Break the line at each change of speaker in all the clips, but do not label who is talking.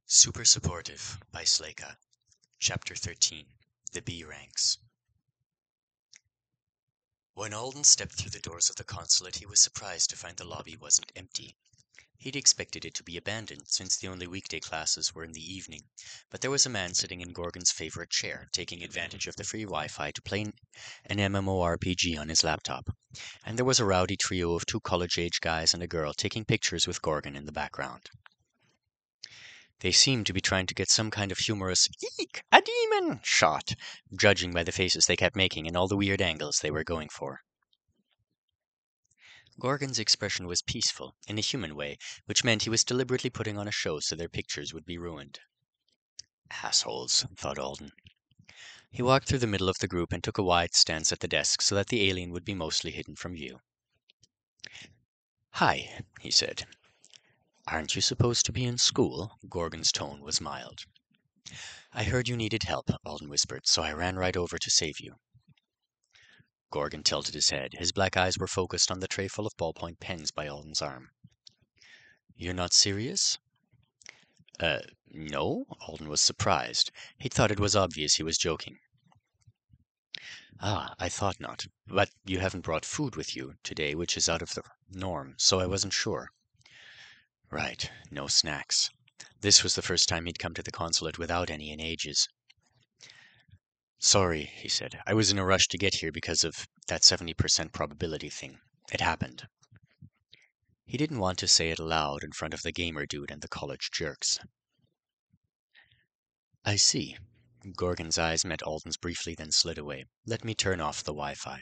Super Supportive by Slaka. Chapter 13. The B Ranks. When Alden stepped through the doors of the consulate, he was surprised to find the lobby wasn't empty. He'd expected it to be abandoned, since the only weekday classes were in the evening, but there was a man sitting in Gorgon's favorite chair, taking advantage of the free Wi-Fi to play an MMORPG on his laptop, and there was a rowdy trio of two college-age guys and a girl taking pictures with Gorgon in the background. They seemed to be trying to get some kind of humorous "Eek, a demon!" shot, judging by the faces they kept making and all the weird angles they were going for. Gorgon's expression was peaceful, in a human way, which meant he was deliberately putting on a show so their pictures would be ruined. Assholes, thought Alden. He walked through the middle of the group and took a wide stance at the desk so that the alien would be mostly hidden from view. "Hi," he said. "Aren't you supposed to be in school?" Gorgon's tone was mild. "I heard you needed help," Alden whispered, "so I ran right over to save you." Gorgon tilted his head. His black eyes were focused on the tray full of ballpoint pens by Alden's arm. "You're not serious?" No," Alden was surprised. He'd thought it was obvious he was joking. "Ah, I thought not. But you haven't brought food with you today, which is out of the norm, so I wasn't sure." Right, no snacks. This was the first time he'd come to the consulate without any in ages. "Sorry," he said. "I was in a rush to get here because of that 70% probability thing. It happened." He didn't want to say it aloud in front of the gamer dude and the college jerks. "I see." Gorgon's eyes met Alden's briefly, then slid away. "Let me turn off the Wi-Fi."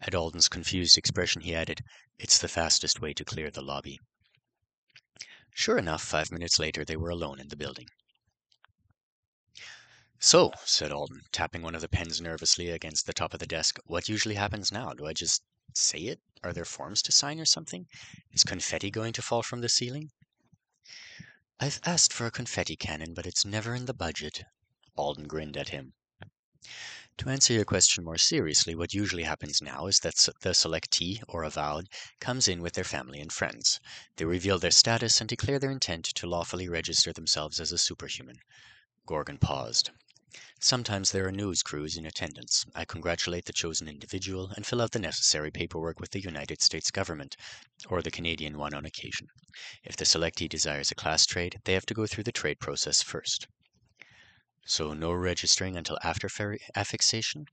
At Alden's confused expression, he added, "It's the fastest way to clear the lobby." Sure enough, 5 minutes later, they were alone in the building. "So," said Alden, tapping one of the pens nervously against the top of the desk, "what usually happens now? Do I just say it? Are there forms to sign or something? Is confetti going to fall from the ceiling?" "I've asked for a confetti cannon, but it's never in the budget." Alden grinned at him. "To answer your question more seriously, what usually happens now is that the selectee, or avowed, comes in with their family and friends. They reveal their status and declare their intent to lawfully register themselves as a superhuman." Gorgon paused. "Sometimes there are news crews in attendance. I congratulate the chosen individual and fill out the necessary paperwork with the United States government, or the Canadian one on occasion. If the selectee desires a class trade, they have to go through the trade process first." "So no registering until after affixation?"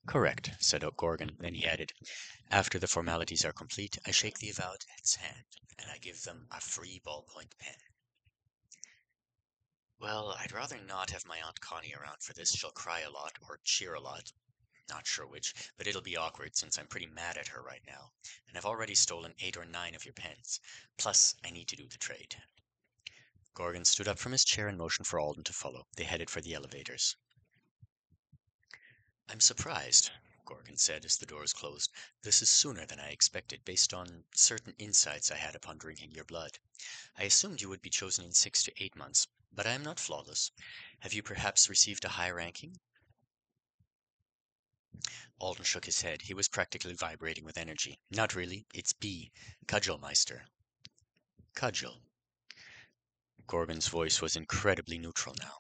"Correct," said Gorgon. Then he added, "After the formalities are complete, I shake the avowed's hand, and I give them a free ballpoint pen." "Well, I'd rather not have my Aunt Connie around for this. She'll cry a lot, or cheer a lot. Not sure which, but it'll be awkward since I'm pretty mad at her right now, and I've already stolen 8 or 9 of your pens. Plus, I need to do the trade." Gorgon stood up from his chair and motioned for Alden to follow. They headed for the elevators. "I'm surprised," Gorgon said as the doors closed. "This is sooner than I expected, based on certain insights I had upon drinking your blood. I assumed you would be chosen in 6 to 8 months, but I am not flawless. Have you perhaps received a high ranking?" Alden shook his head. He was practically vibrating with energy. "Not really. It's B. Cudgelmeister." "Cudgel." Gorgon's voice was incredibly neutral now,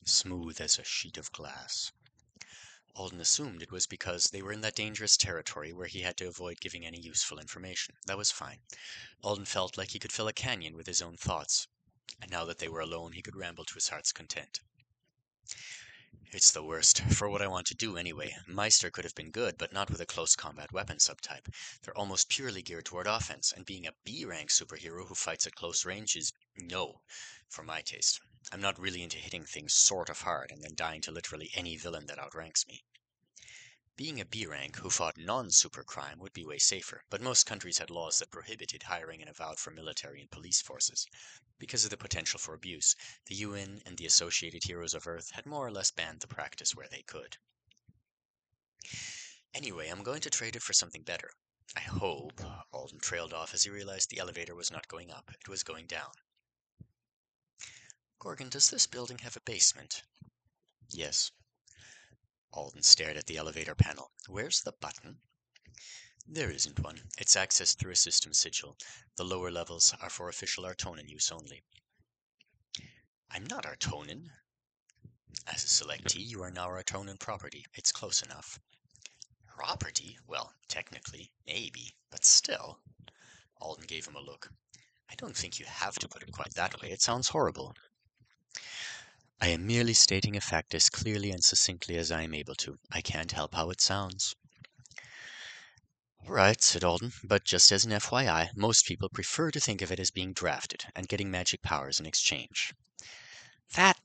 smooth as a sheet of glass. Alden assumed it was because they were in that dangerous territory where he had to avoid giving any useful information. That was fine. Alden felt like he could fill a canyon with his own thoughts, and now that they were alone, he could ramble to his heart's content. "It's the worst, for what I want to do anyway. Meister could have been good, but not with a close combat weapon subtype. They're almost purely geared toward offense, and being a B-rank superhero who fights at close range is no, for my taste. I'm not really into hitting things sort of hard and then dying to literally any villain that outranks me. Being a B-rank who fought non-super crime would be way safer, but most countries had laws that prohibited hiring an avowed for military and police forces. Because of the potential for abuse, the UN and the Associated Heroes of Earth had more or less banned the practice where they could. Anyway, I'm going to trade it for something better. I hope." Alden trailed off as he realized the elevator was not going up, it was going down. "Gorgon, does this building have a basement?" "Yes." Alden stared at the elevator panel. "Where's the button?" "There isn't one. It's accessed through a system sigil. The lower levels are for official Artonan use only." I'm not Artonin. As a selectee, you are now Artonin property. It's close enough. Property? Well, technically, maybe, but still. Alden gave him a look. I don't think you have to put it quite that way. It sounds horrible. I am merely stating a fact as clearly and succinctly as I am able to. I can't help how it sounds. All right, said Alden, but just as an FYI, most people prefer to think of it as being drafted and getting magic powers in exchange. That...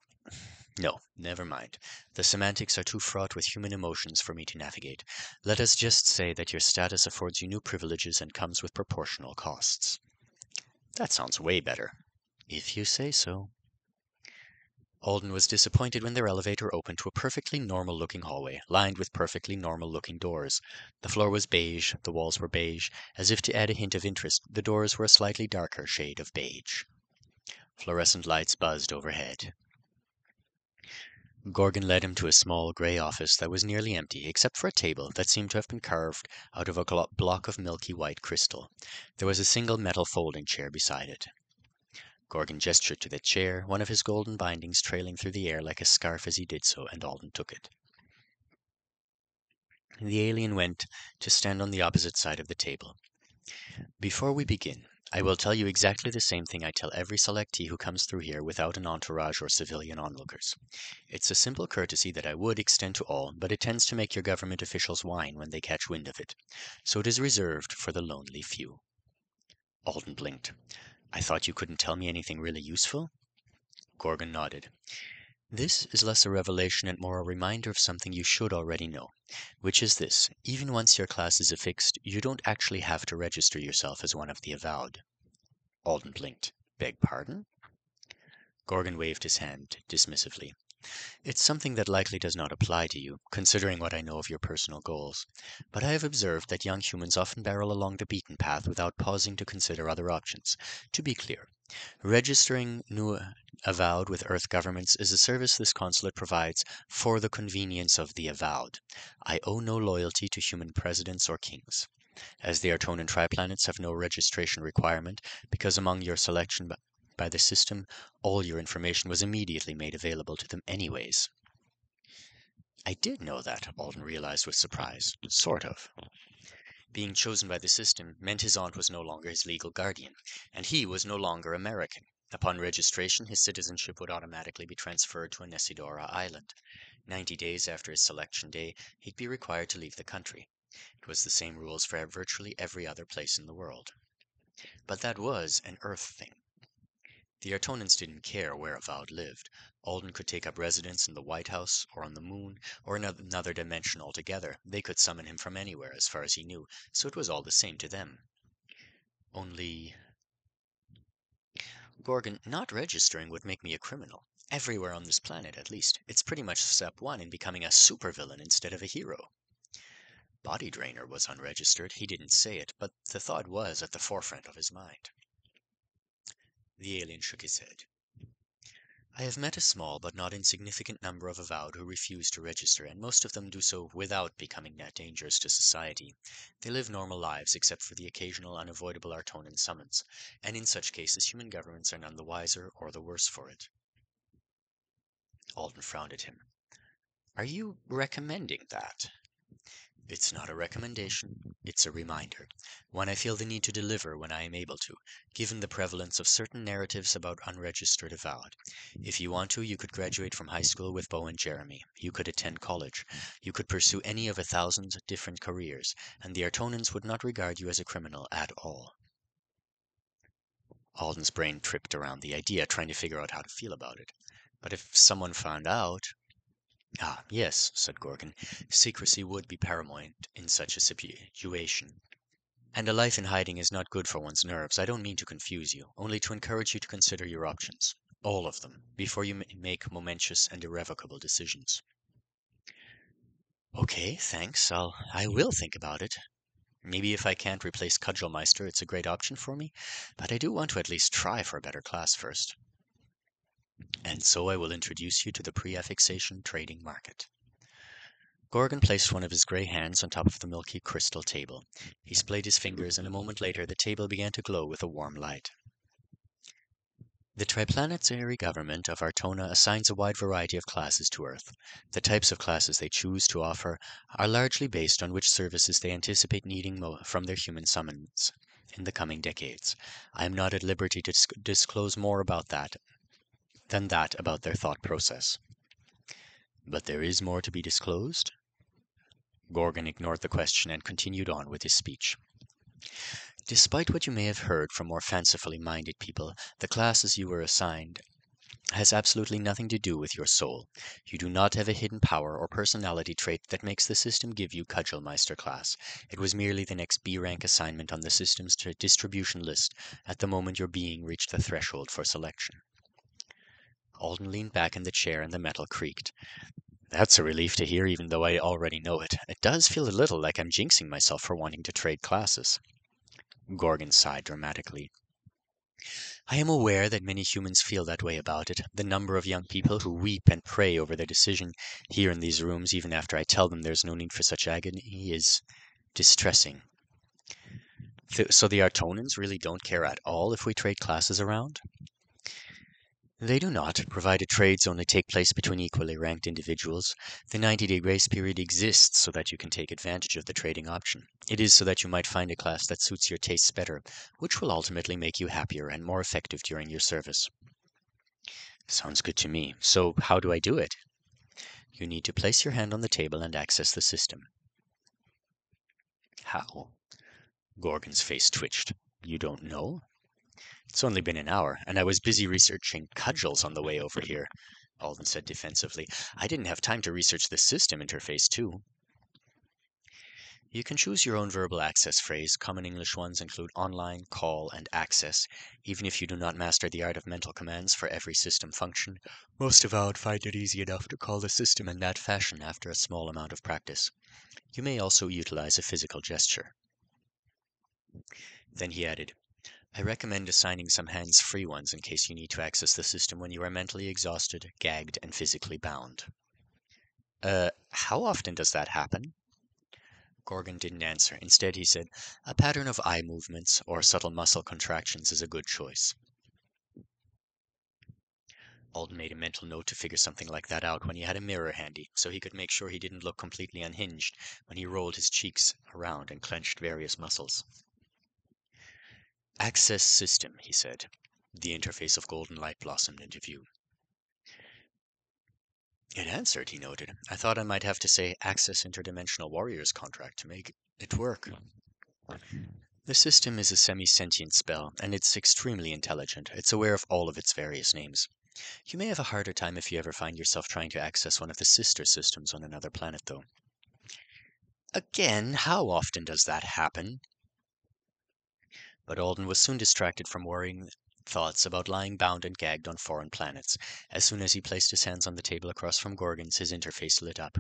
No, never mind. The semantics are too fraught with human emotions for me to navigate. Let us just say that your status affords you new privileges and comes with proportional costs. That sounds way better. If you say so. Alden was disappointed when their elevator opened to a perfectly normal-looking hallway, lined with perfectly normal-looking doors. The floor was beige, the walls were beige. As if to add a hint of interest, the doors were a slightly darker shade of beige. Fluorescent lights buzzed overhead. Gorgon led him to a small, grey office that was nearly empty, except for a table that seemed to have been carved out of a block of milky white crystal. There was a single metal folding chair beside it. Gorgon gestured to the chair, one of his golden bindings trailing through the air like a scarf as he did so, and Alden took it. The alien went to stand on the opposite side of the table. Before we begin, I will tell you exactly the same thing I tell every selectee who comes through here without an entourage or civilian onlookers. It's a simple courtesy that I would extend to all, but it tends to make your government officials whine when they catch wind of it. So it is reserved for the lonely few. Alden blinked. I thought you couldn't tell me anything really useful? Gorgon nodded. This is less a revelation and more a reminder of something you should already know, which is this: even once your class is affixed, you don't actually have to register yourself as one of the Avowed. Alden blinked. Beg pardon? Gorgon waved his hand dismissively. It's something that likely does not apply to you, considering what I know of your personal goals. But I have observed that young humans often barrel along the beaten path without pausing to consider other options. To be clear, registering new Avowed with Earth governments is a service this consulate provides for the convenience of the Avowed. I owe no loyalty to human presidents or kings. As the Artonan triplanets have no registration requirement, because among your selection by the system, all your information was immediately made available to them anyways. I did know that, Alden realized with surprise. Sort of. Being chosen by the system meant his aunt was no longer his legal guardian, and he was no longer American. Upon registration, his citizenship would automatically be transferred to Anesidora Island. 90 days after his selection day, he'd be required to leave the country. It was the same rules for virtually every other place in the world. But that was an Earth thing. The Artonans didn't care where Avowed lived. Alden could take up residence in the White House, or on the moon, or in another dimension altogether. They could summon him from anywhere, as far as he knew, so it was all the same to them. Only... Gorgon, not registering would make me a criminal. Everywhere on this planet, at least. It's pretty much step one in becoming a supervillain instead of a hero. Body Drainer was unregistered. He didn't say it, but the thought was at the forefront of his mind. The alien shook his head. I have met a small but not insignificant number of Avowed who refuse to register, and most of them do so without becoming net dangerous to society. They live normal lives except for the occasional unavoidable Artonan summons, and in such cases human governments are none the wiser or the worse for it. Alden frowned at him. Are you recommending that? It's not a recommendation, it's a reminder, one I feel the need to deliver when I am able to, given the prevalence of certain narratives about unregistered Avowed. If you want to, you could graduate from high school with Bo and Jeremy. You could attend college. You could pursue any of 1,000 different careers, and the Artonans would not regard you as a criminal at all. Alden's brain tripped around the idea, trying to figure out how to feel about it. But if someone found out... Ah, yes, said Gorgon. Secrecy would be paramount in such a situation. And a life in hiding is not good for one's nerves. I don't mean to confuse you, only to encourage you to consider your options. All of them, before you make momentous and irrevocable decisions. Okay, thanks. I will think about it. Maybe if I can't replace Cudgelmeister, it's a great option for me, but I do want to at least try for a better class first. And so I will introduce you to the pre-affixation trading market. Gorgon placed one of his grey hands on top of the milky crystal table. He splayed his fingers, and a moment later the table began to glow with a warm light. The triplanetary government of Artona assigns a wide variety of classes to Earth. The types of classes they choose to offer are largely based on which services they anticipate needing from their human summons in the coming decades. I am not at liberty to disclose more about that than that about their thought process. But there is more to be disclosed? Gorgon ignored the question and continued on with his speech. Despite what you may have heard from more fancifully minded people, the classes you were assigned has absolutely nothing to do with your soul. You do not have a hidden power or personality trait that makes the system give you Cudgelmeister class. It was merely the next B rank assignment on the system's distribution list at the moment your being reached the threshold for selection. Alden leaned back in the chair and the metal creaked. That's a relief to hear, even though I already know it. It does feel a little like I'm jinxing myself for wanting to trade classes. Gorgon sighed dramatically. I am aware that many humans feel that way about it. The number of young people who weep and pray over their decision here in these rooms, even after I tell them there's no need for such agony, is distressing. So the Artonans really don't care at all if we trade classes around? They do not, provided trades only take place between equally ranked individuals. The 90-day grace period exists so that you can take advantage of the trading option. It is so that you might find a class that suits your tastes better, which will ultimately make you happier and more effective during your service. Sounds good to me. So how do I do it? You need to place your hand on the table and access the system. How? Gorgon's face twitched. You don't know? It's only been an hour, and I was busy researching cudgels on the way over here, Alden said defensively. I didn't have time to research the system interface, too. You can choose your own verbal access phrase. Common English ones include online, call, and access. Even if you do not master the art of mental commands for every system function, most avowed find it easy enough to call the system in that fashion after a small amount of practice. You may also utilize a physical gesture. Then he added, I recommend assigning some hands-free ones in case you need to access the system when you are mentally exhausted, gagged, and physically bound. How often does that happen? Gorgon didn't answer. Instead, he said, a pattern of eye movements or subtle muscle contractions is a good choice. Alden made a mental note to figure something like that out when he had a mirror handy, so he could make sure he didn't look completely unhinged when he rolled his cheeks around and clenched various muscles. Access system, he said. The interface of golden light blossomed into view. It answered, he noted. I thought I might have to say Access Interdimensional Warriors contract to make it work. The system is a semi-sentient spell, and it's extremely intelligent. It's aware of all of its various names. You may have a harder time if you ever find yourself trying to access one of the sister systems on another planet, though. Again, how often does that happen? But Alden was soon distracted from worrying thoughts about lying bound and gagged on foreign planets. As soon as he placed his hands on the table across from Gorgon's, his interface lit up.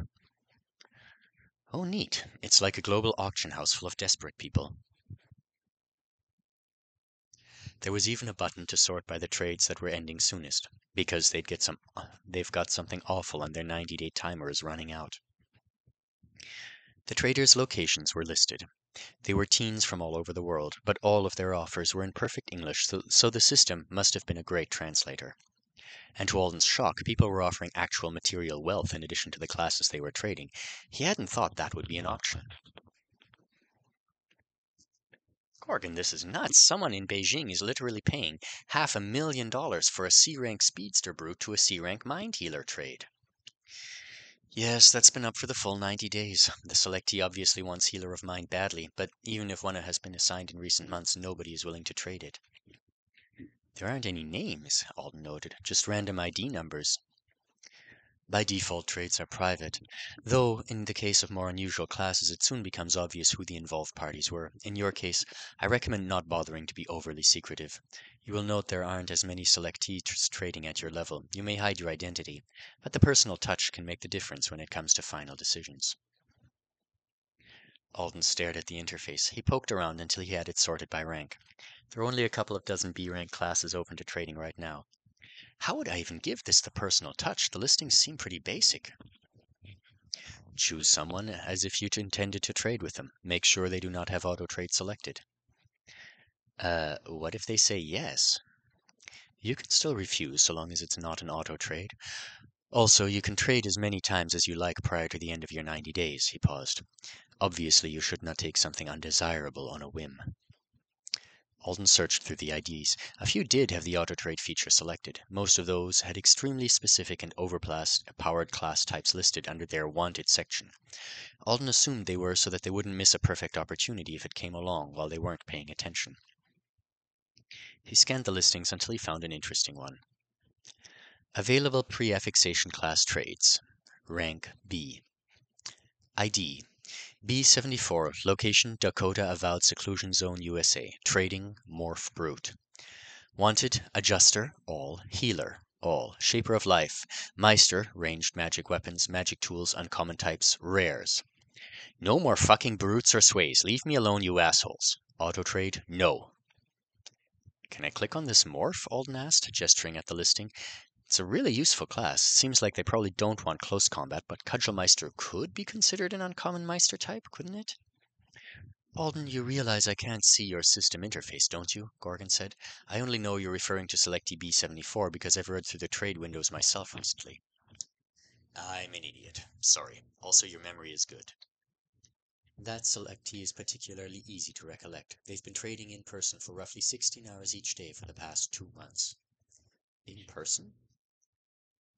Oh, neat. It's like a global auction house full of desperate people. There was even a button to sort by the trades that were ending soonest, because they've got something awful and their 90-day timer is running out. The traders' locations were listed. They were teens from all over the world, but all of their offers were in perfect English, so the system must have been a great translator. And to Alden's shock, people were offering actual material wealth in addition to the classes they were trading. He hadn't thought that would be an option. Gorgon, this is nuts. Someone in Beijing is literally paying $500,000 for a C-rank speedster brute to a C-rank mind healer trade. Yes, that's been up for the full 90 days. The selectee obviously wants Healer of Mind badly, but even if one has been assigned in recent months, nobody is willing to trade it. There aren't any names, Alden noted, just random ID numbers. By default, trades are private, though in the case of more unusual classes, it soon becomes obvious who the involved parties were. In your case, I recommend not bothering to be overly secretive. You will note there aren't as many selectees trading at your level. You may hide your identity, but the personal touch can make the difference when it comes to final decisions. Alden stared at the interface. He poked around until he had it sorted by rank. There are only a couple of dozen B-rank classes open to trading right now. How would I even give this the personal touch? The listings seem pretty basic. Choose someone as if you intended to trade with them. Make sure they do not have auto-trade selected. What if they say yes? You can still refuse so long as it's not an auto trade. Also, you can trade as many times as you like prior to the end of your 90 days, he paused. Obviously, you should not take something undesirable on a whim. Alden searched through the IDs. A few did have the auto trade feature selected. Most of those had extremely specific and overpowered class types listed under their wanted section. Alden assumed they were so that they wouldn't miss a perfect opportunity if it came along while they weren't paying attention. He scanned the listings until he found an interesting one. Available pre-affixation class trades. Rank B. ID B74, location Dakota Avowed Seclusion Zone, USA. Trading Morph Brute. Wanted Adjuster, all. Healer, all. Shaper of Life, Meister, ranged magic weapons, magic tools, uncommon types, rares. No more fucking brutes or sways. Leave me alone, you assholes. Auto trade, no. Can I click on this morph? Alden asked, gesturing at the listing. It's a really useful class. Seems like they probably don't want close combat, but Cudgelmeister could be considered an uncommon Meister type, couldn't it? Alden, you realize I can't see your system interface, don't you? Gorgon said. I only know you're referring to Selectee B74 because I've read through the trade windows myself recently. I'm an idiot. Sorry. Also, your memory is good. That selectee is particularly easy to recollect. They've been trading in person for roughly 16 hours each day for the past 2 months. In person?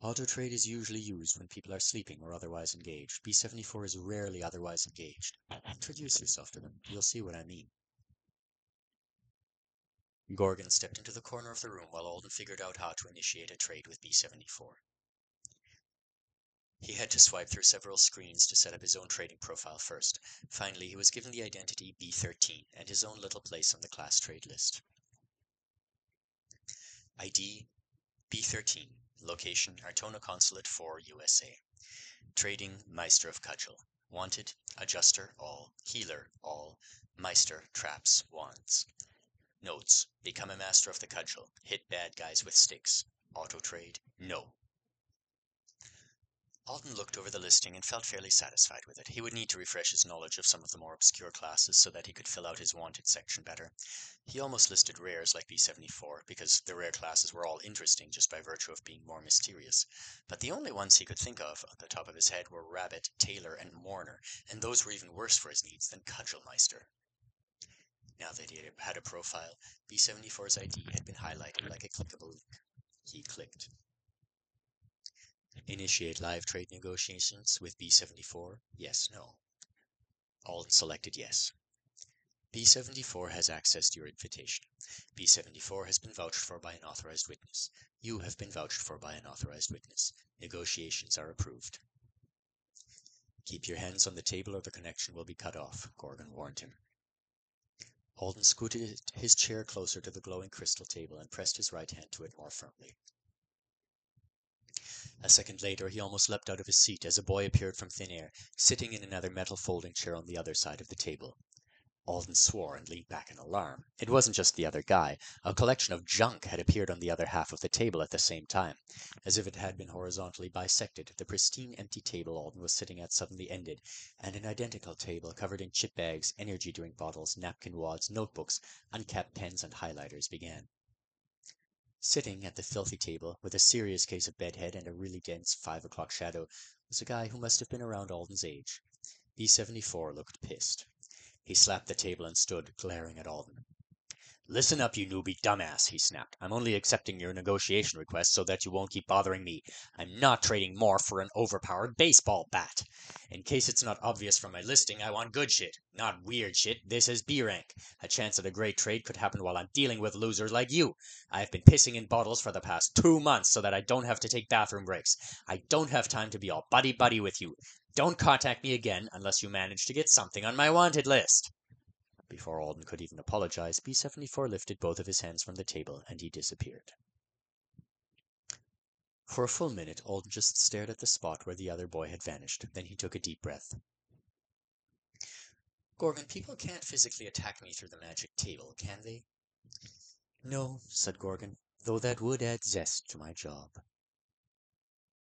Auto trade is usually used when people are sleeping or otherwise engaged. B74 is rarely otherwise engaged. Introduce yourself to them. You'll see what I mean. Gorgon stepped into the corner of the room while Alden figured out how to initiate a trade with B74. He had to swipe through several screens to set up his own trading profile first. Finally, he was given the identity B13 and his own little place on the class trade list. ID B13. Location Artona Consulate 4, USA. Trading Meister of Cudgel. Wanted Adjuster, all. Healer, all. Meister, traps, wands. Notes: become a master of the cudgel. Hit bad guys with sticks. Auto trade, no. Alden looked over the listing and felt fairly satisfied with it. He would need to refresh his knowledge of some of the more obscure classes so that he could fill out his wanted section better. He almost listed rares like B74, because the rare classes were all interesting just by virtue of being more mysterious. But the only ones he could think of at the top of his head were Rabbit, Tailor, and Mourner, and those were even worse for his needs than Cudgelmeister. Now that he had a profile, B74's ID had been highlighted like a clickable link. He clicked. Initiate live trade negotiations with B74? Yes, no. Alden selected yes. B74 has access to your invitation. B74 has been vouched for by an authorized witness. You have been vouched for by an authorized witness. Negotiations are approved. Keep your hands on the table or the connection will be cut off, Gorgon warned him. Alden scooted his chair closer to the glowing crystal table and pressed his right hand to it more firmly. A second later, he almost leapt out of his seat as a boy appeared from thin air, sitting in another metal folding chair on the other side of the table. Alden swore and leaned back in alarm. It wasn't just the other guy. A collection of junk had appeared on the other half of the table at the same time. As if it had been horizontally bisected, the pristine empty table Alden was sitting at suddenly ended, and an identical table covered in chip bags, energy drink bottles, napkin wads, notebooks, uncapped pens, and highlighters began. Sitting at the filthy table, with a serious case of bedhead and a really dense 5 o'clock shadow, was a guy who must have been around Alden's age. B74 looked pissed. He slapped the table and stood, glaring at Alden. Listen up, you newbie dumbass, he snapped. I'm only accepting your negotiation request so that you won't keep bothering me. I'm not trading more for an overpowered baseball bat. In case it's not obvious from my listing, I want good shit, not weird shit. This is B rank. A chance at a great trade could happen while I'm dealing with losers like you. I've been pissing in bottles for the past 2 months so that I don't have to take bathroom breaks. I don't have time to be all buddy-buddy with you. Don't contact me again unless you manage to get something on my wanted list. Before Alden could even apologize, B74 lifted both of his hands from the table, and he disappeared. For a full minute, Alden just stared at the spot where the other boy had vanished. Then he took a deep breath. Gorgon, people can't physically attack me through the magic table, can they? No, said Gorgon, though that would add zest to my job.